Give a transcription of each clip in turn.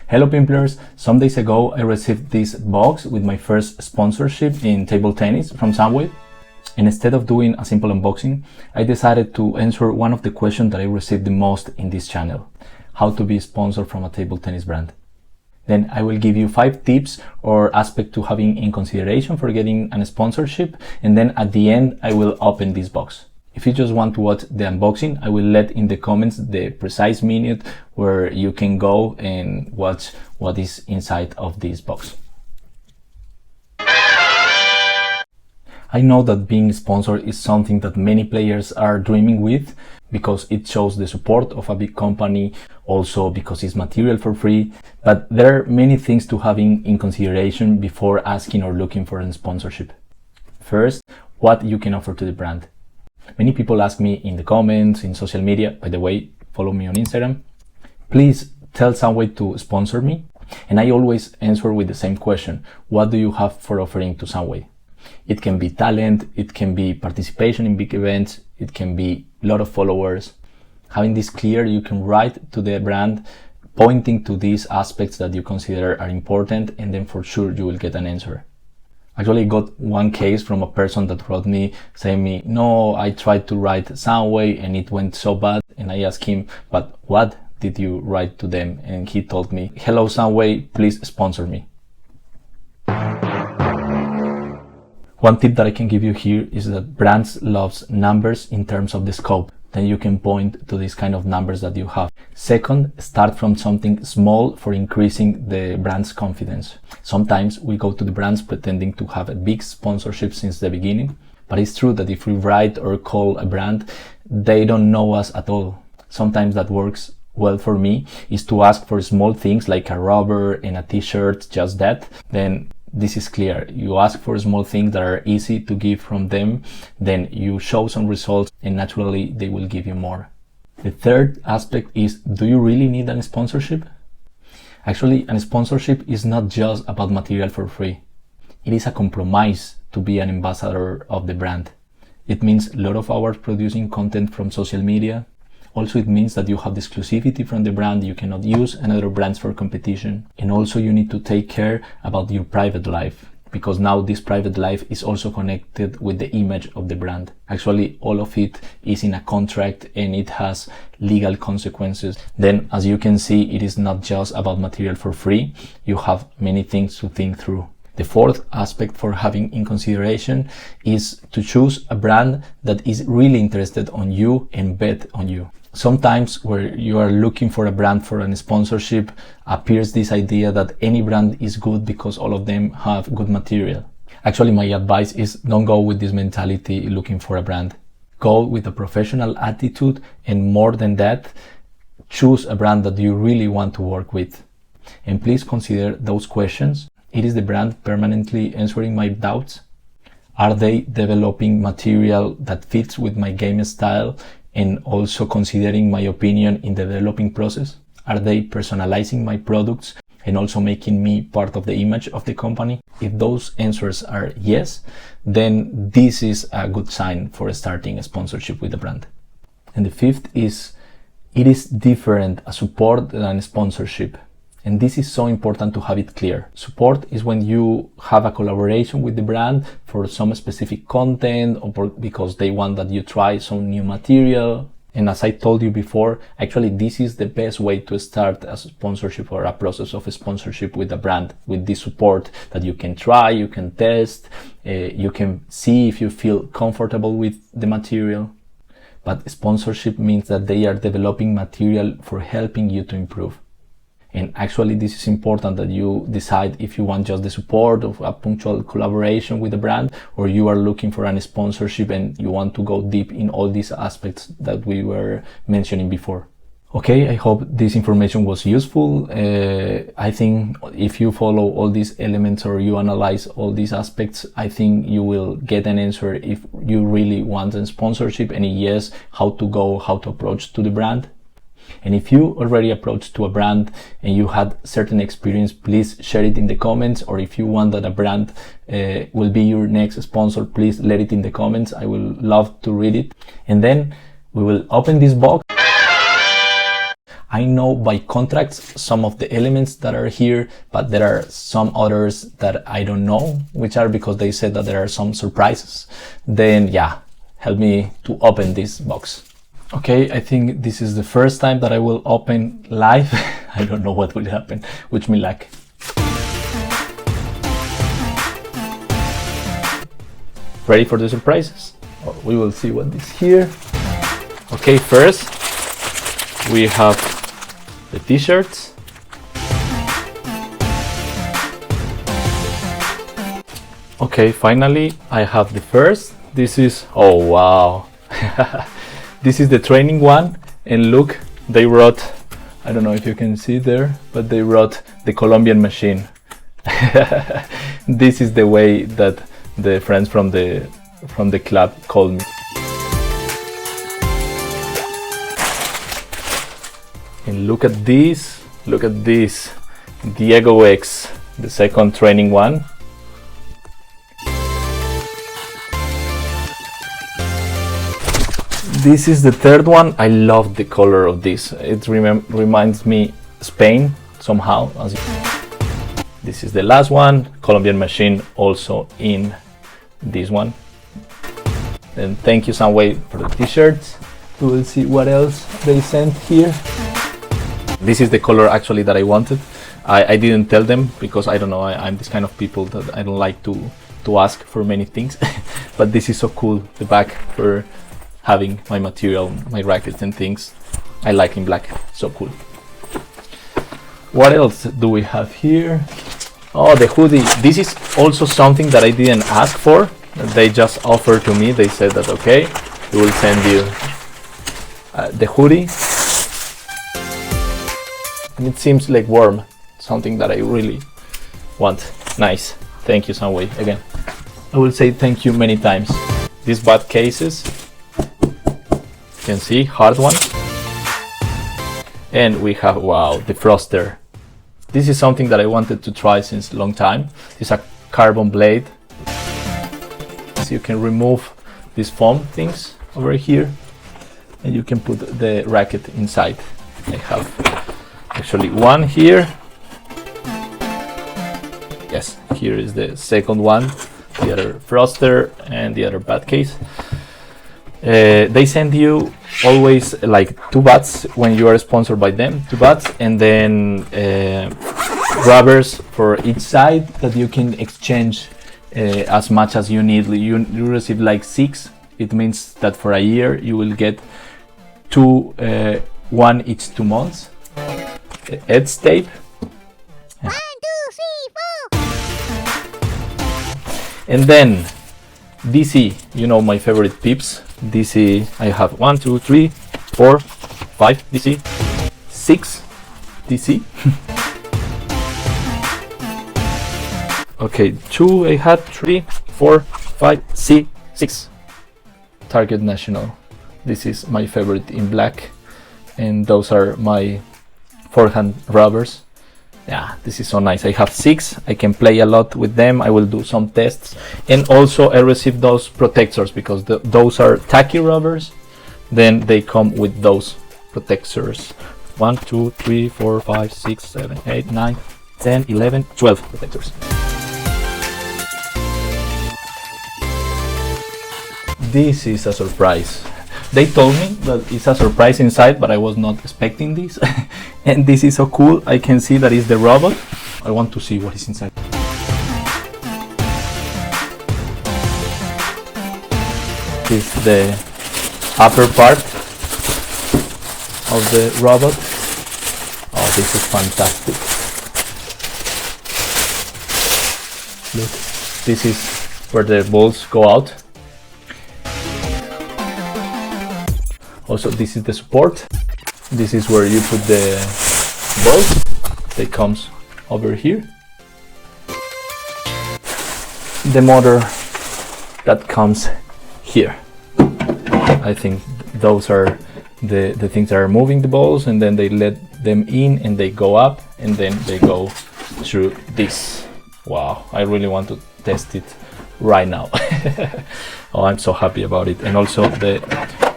Hello Pimplers! Some days ago I received this box with my first sponsorship in table tennis from Sunway. And instead of doing a simple unboxing, I decided to answer one of the questions that I received the most in this channel: how to be sponsored from a table tennis brand. Then I will give you 5 tips or aspects to having in consideration for getting a sponsorship, and then at the end I will open this box. If you just want to watch the unboxing, I will let in the comments the precise minute where you can go and watch what is inside of this box. I know that being sponsored is something that many players are dreaming with, because it shows the support of a big company, also because it's material for free, but there are many things to having in consideration before asking or looking for a sponsorship. First, what you can offer to the brand. Many people ask me in the comments, in social media, by the way, follow me on Instagram, please tell Sunway to sponsor me. And I always answer with the same question: what do you have for offering to Sunway? It can be talent, it can be participation in big events, it can be a lot of followers. Having this clear, you can write to the brand pointing to these aspects that you consider are important, and then for sure you will get an answer. Actually, I got one case from a person that wrote me saying no, I tried to write Sunway and it went so bad. And I asked him, but what did you write to them? And he told me, hello Sunway, please sponsor me. One tip that I can give you here is that brands loves numbers in terms of the scope. Then you can point to these kind of numbers that you have. Second, start from something small for increasing the brand's confidence. Sometimes we go to the brands pretending to have a big sponsorship since the beginning, but it's true that if we write or call a brand, they don't know us at all. Sometimes that works well for me is to ask for small things like a rubber and a t-shirt, just that. Then this is clear. You ask for small things that are easy to give from them, then you show some results and naturally they will give you more. The third aspect is, do you really need a sponsorship? Actually, a sponsorship is not just about material for free. It is a compromise to be an ambassador of the brand. It means a lot of hours producing content from social media. Also, it means that you have the exclusivity from the brand. You cannot use another brands for competition. And also you need to take care about your private life, because now this private life is also connected with the image of the brand. Actually, all of it is in a contract and it has legal consequences. Then, as you can see, it is not just about material for free. You have many things to think through. The fourth aspect for having in consideration is to choose a brand that is really interested on you and bet on you. Sometimes where you are looking for a brand for a sponsorship, appears this idea that any brand is good because all of them have good material. Actually, my advice is don't go with this mentality looking for a brand. Go with a professional attitude, and more than that, choose a brand that you really want to work with. And please consider those questions. Is the brand permanently answering my doubts? Are they developing material that fits with my game style and also considering my opinion in the developing process? Are they personalizing my products and also making me part of the image of the company? If those answers are yes, then this is a good sign for starting a sponsorship with a brand. And the fifth is, it is different a support than a sponsorship. And this is so important to have it clear. Support is when you have a collaboration with the brand for some specific content or because they want that you try some new material. And as I told you before, actually this is the best way to start a sponsorship or a process of a sponsorship with a brand, with this support that you can try, you can test, you can see if you feel comfortable with the material. But sponsorship means that they are developing material for helping you to improve. And actually this is important that you decide if you want just the support of a punctual collaboration with a brand, or you are looking for a sponsorship and you want to go deep in all these aspects that we were mentioning before. Okay, I hope this information was useful. I think if you follow all these elements or you analyze all these aspects, I think you will get an answer if you really want a sponsorship, and yes, how to go, how to approach to the brand. And if you already approached to a brand and you had certain experience, please share it in the comments. Or if you want that a brand will be your next sponsor, please let it in the comments. I will love to read it. And then we will open this box. I know by contracts some of the elements that are here, but there are some others that I don't know, which are because they said that there are some surprises. Then yeah, help me to open this box. Okay, I think this is the first time that I will open live. I don't know what will happen. Wish me luck. Ready for the surprises? Oh, we will see what is here. Okay, first we have the t-shirts. Okay, finally I have the first. This is, oh wow. This is the training one, and look, they wrote, I don't know if you can see there, but they wrote the Colombian machine. This is the way that the friends from the club called me. And look at this, Diego X, the second training one. This is the third one. I love the color of this. It reminds me Spain somehow. This is the last one, Colombian machine, also in this one. And thank you Sunway for the t-shirts. We will see what else they sent here. This is the color actually that I wanted. I didn't tell them because I don't know, I'm this kind of people that I don't like to ask for many things. But this is so cool, the back for having my material, my rackets and things. I like in black, so cool. What else do we have here? Oh, the hoodie. This is also something that I didn't ask for. They just offered to me. They said that, okay, we will send you the hoodie. And it seems like warm, something that I really want. Nice. Thank you, Sunway, again. I will say thank you many times. These bad cases, you can see, hard one. And we have, wow, the froster. This is something that I wanted to try since a long time. It's a carbon blade. So you can remove these foam things over here and you can put the racket inside. I have actually one here. Yes, here is the second one, the other froster and the other bat case. They send you always like 2 bats when you are sponsored by them, 2 bats, and then rubbers for each side that you can exchange as much as you need. You receive like 6. It means that for a year you will get 2, 1 each 2 months. Edge tape. 1, 2, 3, 4. And then DC, you know my favorite pips. DC, I have 1, 2, 3, 4, 5 DC, 6 DC. Okay, 2 I had, 3, 4, 5, 6. Target National. This is my favorite in black, and those are my forehand rubbers. Yeah, this is so nice. I have 6. I can play a lot with them. I will do some tests. And also I received those protectors because those are tacky rubbers. Then they come with those protectors. 1, 2, 3, 4, 5, 6, 7, 8, 9, 10, 11, 12 protectors. This is a surprise. They told me that it's a surprise inside, but I was not expecting this. And this is so cool. I can see that is the robot. I want to see what is inside. This is the upper part of the robot. Oh, this is fantastic. Look, this is where the balls go out. Also, this is the support. This is where you put the balls. They comes over here. The motor that comes here. I think those are the things that are moving the balls, and then they let them in and they go up, and then they go through this. Wow, I really want to test it right now. Oh, I'm so happy about it. And also the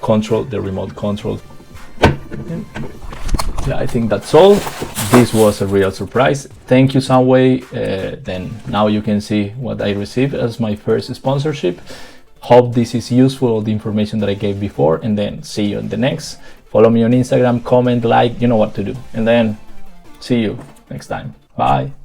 control, the remote control. Yeah, I think that's all. This was a real surprise. Thank you, Sunway. Then now you can see what I received as my first sponsorship. Hope this is useful, all the information that I gave before, and then see you in the next. Follow me on Instagram, comment, like, you know what to do. And then see you next time. Bye.